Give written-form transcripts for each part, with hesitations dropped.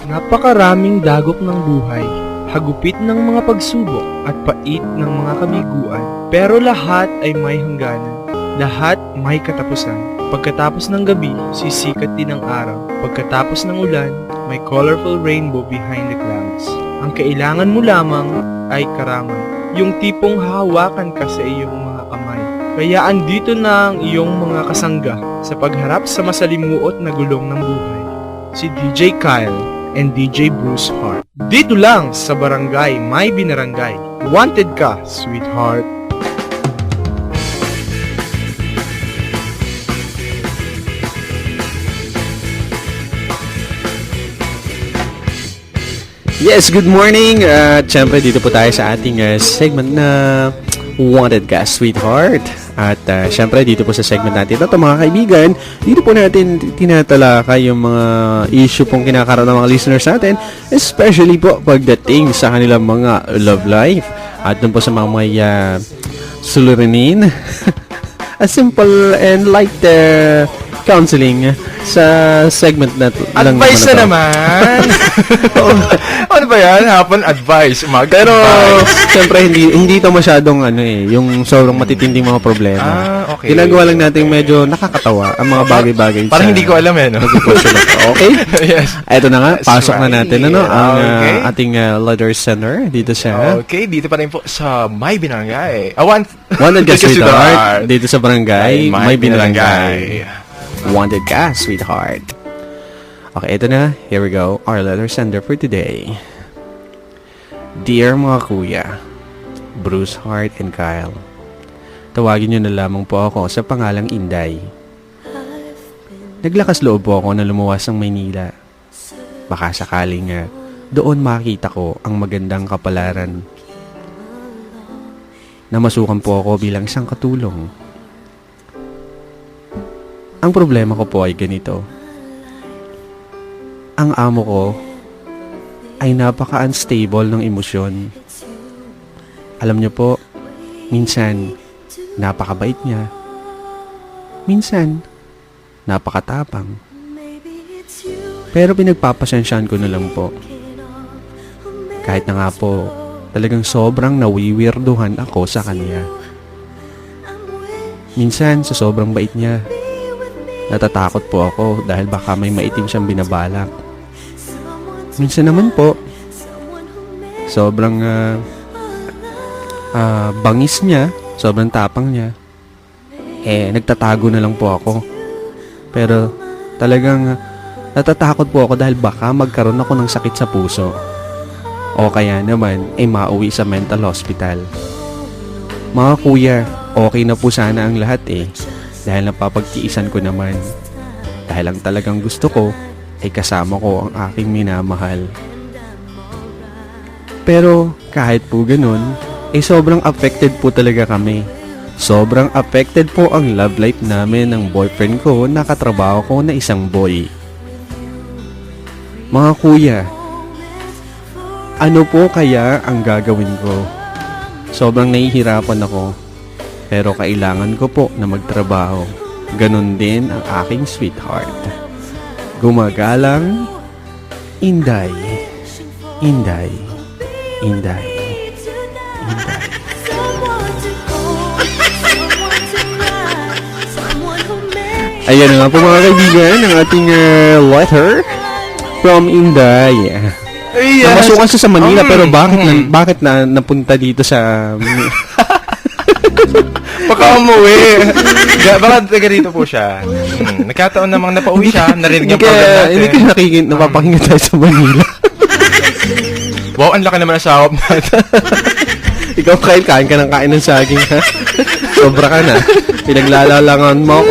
Napakaraming dagok ng buhay, hagupit ng mga pagsubok at pait ng mga kabiguan. Pero lahat ay may hangganan, lahat may katapusan. Pagkatapos ng gabi, sisikat din ang araw. Pagkatapos ng ulan, may colorful rainbow behind the clouds. Ang kailangan mo lamang ay karamay, yung tipong hahawakan ka sa iyong mga kamay. Kaya andito na ang iyong mga kasangga sa pagharap sa masalimuot na gulong ng buhay. Si DJ Kyle and DJ Bruce Hart. Dito lang sa Barangay May Binarangay. Wanted ka, sweetheart. Yes, good morning. Siyempre, dito po tayo sa ating segment na Wanted Ka, Sweetheart. At siyempre, dito po sa segment natin ito, mga kaibigan, dito po natin tinatalakay yung mga issue pong kinakaroon ng mga listeners natin, especially po pagdating sa kanilang mga love life. At dun po sa mga may suliranin, a simple and light counseling sa segment na advice na naman. Ano ba yan? Hapon advice. Pero siyempre hindi ito masyadong yung sobrang matitinding mga problema. Okay. Ginagawa lang natin medyo nakakatawa ang mga bagay-bagay. Parang hindi ko alam no? Okay? Yes. Ito na nga, pasok na natin ang Okay. ating letter center dito sa Okay, dito pa rin po sa May Binarangay. Wanted Ka, Sweetheart. Dito sa Barangay May Binarangay. Binarangay. Wanted Ka, Sweetheart. Okay, ito na. Here we go. Our letter sender for today. Dear mga kuya, Bruce Hart and Kyle, tawagin nyo na lamang po ako sa pangalang Inday. Naglakas loob po ako na lumuwas ng Maynila. Baka sakaling doon makita ko ang magandang kapalaran. Namasukan po ako bilang isang katulong. Ang problema ko po ay ganito. Ang amo ko ay napaka-unstable ng emosyon. Alam niyo po, minsan napakabait niya. Minsan napakatapang. Pero pinagpapasensyahan ko na lang po. Kahit na nga po, talagang sobrang nawiwirduhan ako sa kanya. Minsan sa sobrang bait niya, natatakot po ako dahil baka may maitim siyang binabalak. Minsan naman po, sobrang bangis niya, sobrang tapang niya. Nagtatago na lang po ako. Pero talagang natatakot po ako dahil baka magkaroon ako ng sakit sa puso. O kaya naman mauwi sa mental hospital. Mga kuya, okay na po sana ang lahat dahil napapagtiisan ko naman. Dahil ang talagang gusto ko ay kasama ko ang aking minamahal. Pero kahit po ganun, sobrang affected po talaga kami. Sobrang affected po ang love life namin ng boyfriend ko na katrabaho ko na isang boy. Mga kuya, ano po kaya ang gagawin ko? Sobrang nahihirapan ako. Pero kailangan ko po na magtrabaho. Ganon din ang aking sweetheart. Gumagalang, Inday. Inday. Inday. Inday. Ayan na nga po mga kaibigan ang ating letter from Inday. Namasukan siya sa Manila pero bakit napunta dito sa Baka umuwi. Baka taga dito po siya. Nagkataon namang napauwi siya. Narinig ang program natin. Hindi ko napapakinggan tayo sa Manila. Wow, ang laki naman ang sahop natin. Ikaw, Kyle, kain ka ng kain ng saging, ha? Sobra ka na. Pinaglalalangan mo.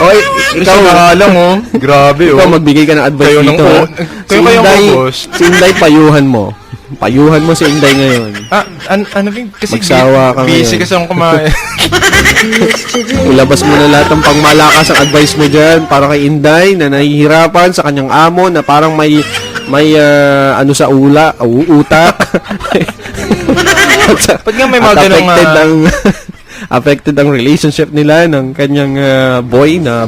Okay, ikaw lang, Grabe, Ikaw, magbigay ka ng advice kayo dito, ha? Kayo kayong host. Si Inday, payuhan mo. Payuhan mo si Inday ngayon. Ano kasi magsawa ka busy ngayon. kasi akong kumain. Ilabas mo na lahat ng pangmalakas ang advice mo dyan para kay Inday na nahihirapan sa kanyang amo na parang may sa utak. Pag nga may mga ganong affected ang relationship nila ng kanyang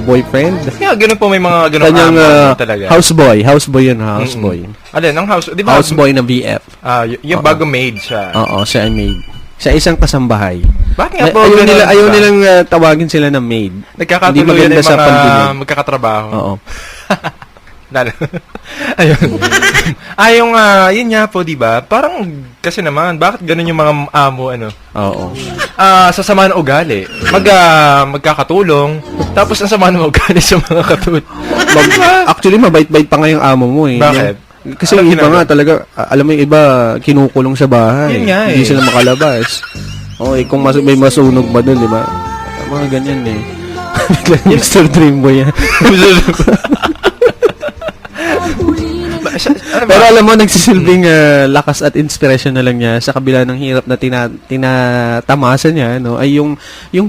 boyfriend. Kaya ganun po, may mga ganun Kanyang talaga. houseboy yun, houseboy. Alin, ang house, di ba? Houseboy na BF. Yung bago maid siya. Oo, siya ay maid. Siya isang kasambahay. Bakit nga po? Ayaw nilang tawagin sila na maid. Hindi Nagkakatuluyan maganda yung sa mga pandinig. magkakatrabaho. Oo. Ayun. Yun nga po, di ba? Parang, kasi naman, bakit ganun yung mga amo, Oo. sasama ng ugali. Magkakatulong, tapos ang sama ng ugali sa mga katulong. Actually, mabait-bait pa nga yung amo mo eh. Bakit? Kasi Anong yung iba ginagawa? nga talaga, alam mo yung iba, kinukulong sa bahay. Yun nga eh. Hindi sila makalabas. Okay, kung may masunog ba dun, di ba? Mga ganyan eh. Mr. Dreamboy yan. Pero alam mo, nagsisilbing lakas at inspiration na lang niya sa kabila ng hirap na tinatamasa niya, no? Ay yung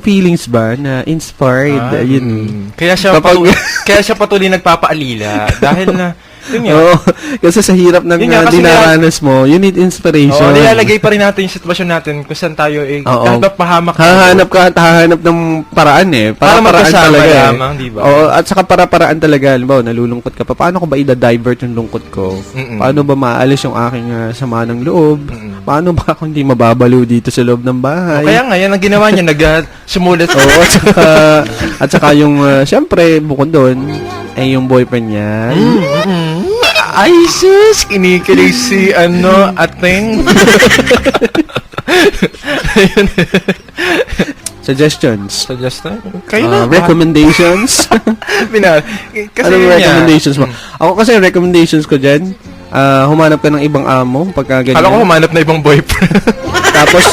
feelings ba na inspired, yun. Kaya siya patuloy nagpapaalila dahil na yun nga. Oo, kasi sa hirap ng Yun nga, kasi dinaranas mo, you need inspiration. Nilalagay pa rin natin yung sitwasyon natin kung saan tayo kahit pahamak. Hahanap ng paraan eh. Para Paraan magkasama talaga eh. lamang, di ba? Oo, at saka para-paraan talaga. Halimbawa, nalulungkot ka pa. Paano ko ba i-divert yung lungkot ko? Paano ba maalis yung aking sama ng loob? Paano ba ako hindi mababaliw dito sa loob ng bahay? Kaya nga, yan ang ginawa niya, sumulat. Oo, at saka yung, syempre, bukod doon, ay yung boyfriend niya. Ay, sus! Kinikilig si, ating. Suggestions. Suggestion? Kayo na. Recommendations. Kasi Anong yun nga. recommendations mo? Ako kasi recommendations ko dyan, humanap ka ng ibang amo pagka ganyan. Kala ko humanap na ibang boyfriend. Tapos,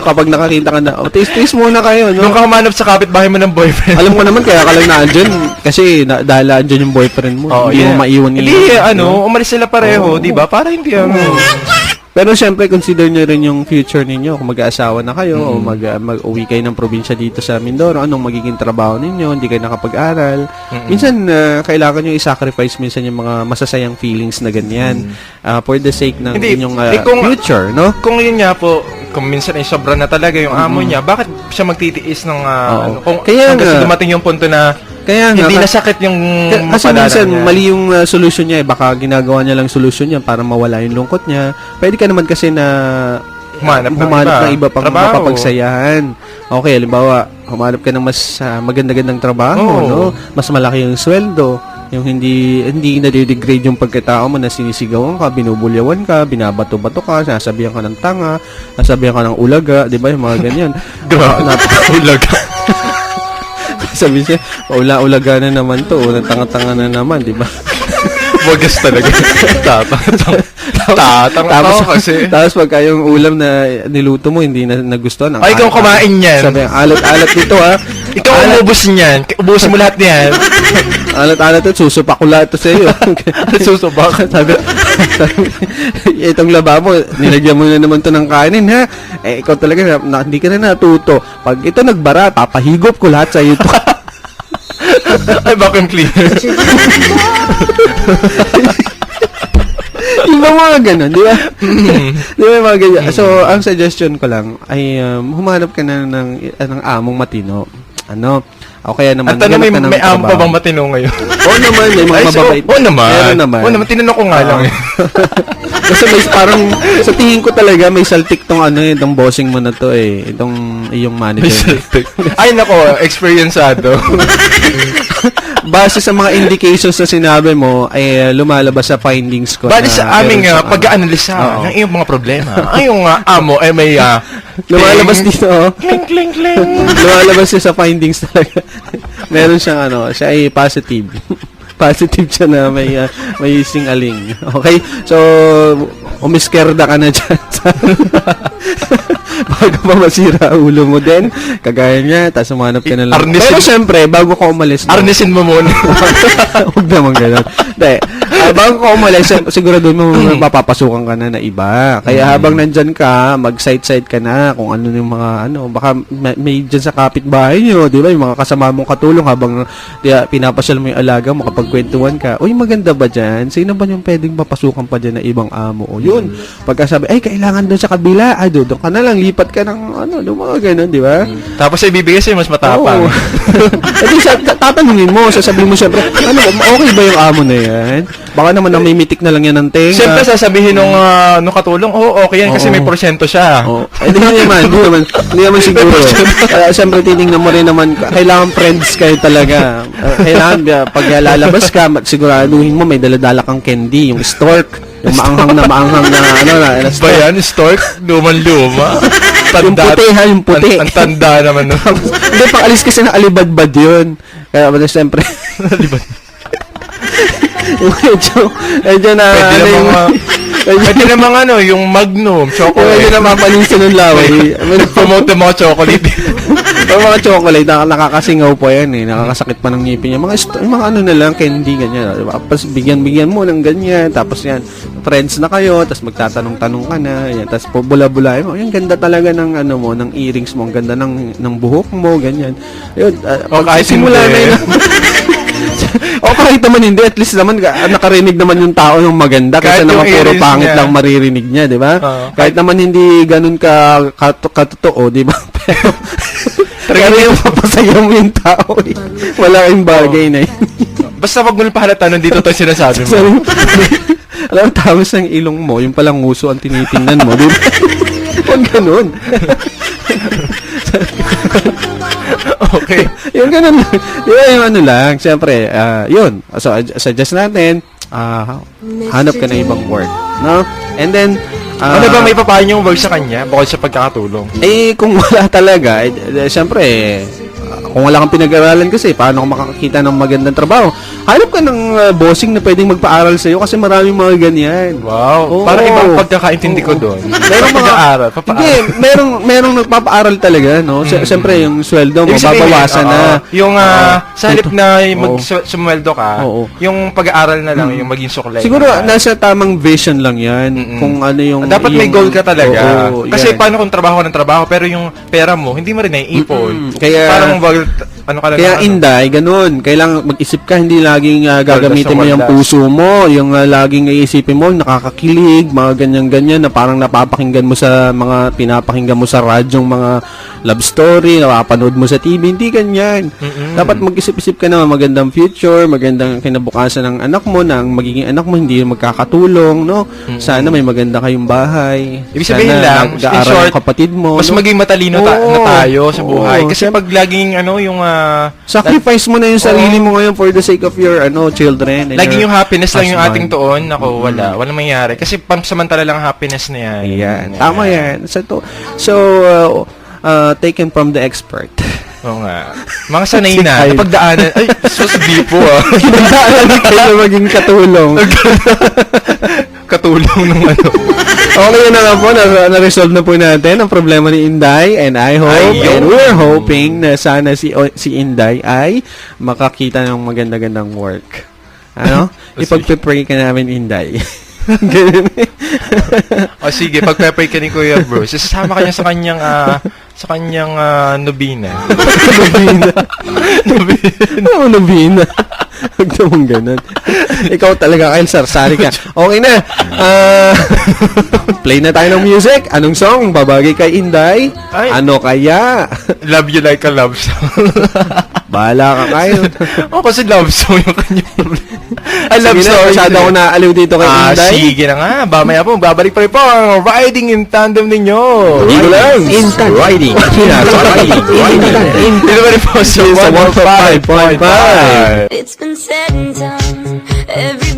kapag nakakita ka na, taste muna kayo, no? Nung ka humanap sa kapitbahay mo ng boyfriend. Alam ko naman, kaya ka lang naandyan. Kasi, dahil naandyan yung boyfriend mo. Hindi mo maiwan yun. Hindi, umalis sila pareho, di ba? Para hindi, Pero syempre, consider nyo rin yung future ninyo. Kung mag-aasawa na kayo o mag-uwi kayo ng probinsya dito sa Mindoro, anong magiging trabaho ninyo, hindi kayo nakapag-aral. Minsan, kailangan nyo i-sacrifice minsan yung mga masasayang feelings na ganyan. For the sake ng inyong future, no? Kung yun nga po, kung minsan ay sobra na talaga yung amo niya, bakit siya magtitiis ng Kaya hanggang sa dumating yung punto na hindi na sakit yung kasi minsan niya. mali yung solusyon niya eh. Baka ginagawa niya lang solusyon niya para mawala yung lungkot niya. Pwede ka naman kasi na humanap ng iba pang trabaho. mapapagsayahan. Okay, halimbawa, humanap ka ng mas maganda-gandang trabaho, no? Mas malaki yung sweldo. Yung hindi na-degrade yung pagkatao mo na sinisigawan ka, binubulyawan ka, binabato-bato ka, sinasabihan ka ng tanga, sinasabihan ka ng ulaga, di ba? Yung mga ganyan. Napaka-ulaga. Sabi siya, ulaga na naman to, tanga-tanga na naman, di ba? Wagas talaga. Tatang kasi. Tapos pagka yung ulam na niluto mo, hindi na nagustuhan. Ay, ikaw kumain yan. Sabi, alat-alat dito ha. Ikaw umubos niyan. Ubusin mo lahat niyan. Alat-alat ito, susupak ko lahat ito sa iyo. Susupak. sabi, itong laba mo, nilagyan mo na naman to ng kanin ha. Eh, ikaw talaga, hindi ka na natuto. Pag ito nagbara, papahigop ko lahat sa iyo to. Ay, vacuum cleaner. Yung mga ganun, di ba? Di ba mga ganyan? So, ang suggestion ko lang ay humanap ka na ng among matino. O kaya naman, at ano, may amo pa bang matino ngayon? Oo naman, may mga mababait. Oo naman. Meron naman. Oo naman, tinanong ko nga lang. Kasi may parang, sa tingin ko talaga, may saltik tong itong bossing mo na to eh. Itong iyong manager. Ay, nako, experienceado. Base sa mga indications na sinabi mo, ay lumalabas sa findings ko. Bali sa aming pag-aanalisa ng iyong mga problema, ang iyong amo ay may lumalabas dito. Kling, kling, kling. Lumalabas siya sa findings talaga. Meron siyang siya ay positive. Positive siya na may singaling. Okay? So, umiskerda ka na dyan. Bago pa masira ulo mo din. Kagaya niya, tapos umanap ka na lang. Pero syempre, bago ka umalis. Arnesin mo muna. Huwag naman gano'n. Bago ka umalis, sigurado mo mapapasukan ka na iba. Kaya habang nandyan ka, mag-side-side ka na kung ano yung mga, baka may dyan sa kapitbahay nyo, di ba? Yung mga kasama mong katulong habang pinapasyal mo yung alaga mo kapag kwentuhan ka. Uy, maganda ba dyan? Sino ba yung pwedeng mapasukan pa dyan na ibang amo? O yun. Pagka sabi, ay, kailangan doon sa kabila. Ay, doon ka na lang. lilipat ka ng yung mga ganun, di ba? Tapos ibibigay sa'yo mas matapang. Oo. At least, tatanungin mo, sasabihin mo syempre, okay ba yung amo na yan? Baka naman namimitik na lang yan ng tenga. Siyempre sasabihin nung katulong, okay yan kasi Oo. may porsyento siya. Hindi naman siguro. Siyempre, titingnan mo rin naman, kailangan friends kayo talaga. Kailangan, pag lalabas ka, siguraduhin mo, may daladala kang candy, yung stork, yung maanghang na, Ba yan? Stork? Luman-luma? yung puti ha, yung puti. Ang tanda naman nun. Hindi, pang alis kasi ng alibadbad yun. Kaya, siyempre, medyo na, Pwede namang yung Magnum, medyo chocolate. na mapaninsin ng laway. Promote ng mga chocolate. Yung mga chocolate, nakakasingaw po yan eh. Nakakasakit pa ng ngipin niya. Yung mga na lang, candy, ganyan. Tapos bigyan mo ng ganyan. Tapos yan, friends na kayo. Tapos magtatanong-tanong ka na. Yan. Tapos bula-bula mo. Yung ganda talaga ng ng earrings mo. Ang ganda ng buhok mo, ganyan. Yun, kahit simula hindi. na yun. O kahit naman hindi, at least naman nakarinig naman yung tao yung maganda kasi Kahit naman yung puro earrings pangit niya. lang maririnig niya, di ba? Kahit naman hindi ganun katotoo, di ba? Pero yung mapasaya mo yung tao, eh. Wala kayong bagay na yun. Basta wag mo lang pahalata dito tayo sinasabi mo. Sorry. Alam mo, tapos ng ilong mo, yung palang nguso ang tinitingnan mo, di ba? Huwag ganun. Okay. Yung ganun lang. Di ba yung lang, siyempre, yun. So, suggest natin, hanap ka ng ibang work. No? And then, Ano ba may papayo niyong work sa kanya bukod sa pagkakatulong? kung wala talaga, siyempre, kung wala kang pinag-aralan kasi, paano ka makakakita ng magandang trabaho? Hanap ka ng bossing na pwedeng magpa-aral sa'yo kasi maraming mga ganyan. Wow. Oo. Parang ibang pagkakaintindi ko doon. Merong mga pag-aaral. Hindi, merong nagpapaaral talaga, no? Siyempre, yung sweldo mo, Ibig sabihin, babawasan na. Yung sa halip na Oo. sumweldo ka, Oo. yung pag-aaral na lang, yung maging suklay. Siguro, nasa tamang vision lang yan. Kung ano yung... Dapat may goal ka talaga. Oo, Kasi yan. paano kung trabaho ng trabaho, pero yung pera mo, hindi mo rin naiipon. Kaya- parang ano ka lang. Kaya Inday, ganun. Kailangan mag-isip ka, hindi laging gagamitin mo yung waldas. puso mo, yung laging iisipin mo, nakakakilig, mga ganyan-ganyan na parang napapakinggan mo sa mga pinapakinggan mo sa radyong mga love story, napapanood mo sa TV, hindi ganyan. Dapat mag-isip-isip ka na magandang future, magandang kinabukasan ng anak mo, na ang magiging anak mo hindi magkakatulong, no? Sana may maganda kayong bahay. Ibig sabihin lang, in nag-aaral short, yung kapatid mo. mas no? maging matalino Oo. na tayo sa buhay. Oo. Kasi pag laging yung Sacrifice mo na yung sarili mo ngayon for the sake of your children. And laging your yung happiness lang yung ating husband. tuon, ako walang mangyayari. Kasi pansamantala lang ang happiness na yan. Ayan. Tama yan. So, taken from the expert. Oo nga. Mga sanay na. Ay. Napagdaanan. Ay, sus po ah. Kinagdaanan kayo maging katulong. Katulong ng Okay na nga po, na-resolve na po natin ang problema ni Inday, and I hope, Ayun. and we're hoping na sana si Inday ay makakita ng maganda-gandang work. Ano? Ipag-pray ka namin, Inday. Ganun eh. O sige, pag-pepper ka ni Kuya Bruce, isasama ka niya sa kanyang nobina. Ano nabina? Huwag naman ganun. Ikaw talaga, Kyle, sarsari ka. Okay na. Play na tayo ng music. Anong song babagay kay Inday? Ay. Ano kaya? Love you like a love song. Bahala ka, Kyle. Kasi love song yung kanyang problema. I love Sige na, song. masyado ako naaliw dito kay Inday. Sige na nga. Mamaya po, babalik pa rin po ang Riding in Tandem ninyo. Dito lang. Instant Riding. Dito pa rin po sa 105.5. Sa 105.5. It's been said and done. Everybody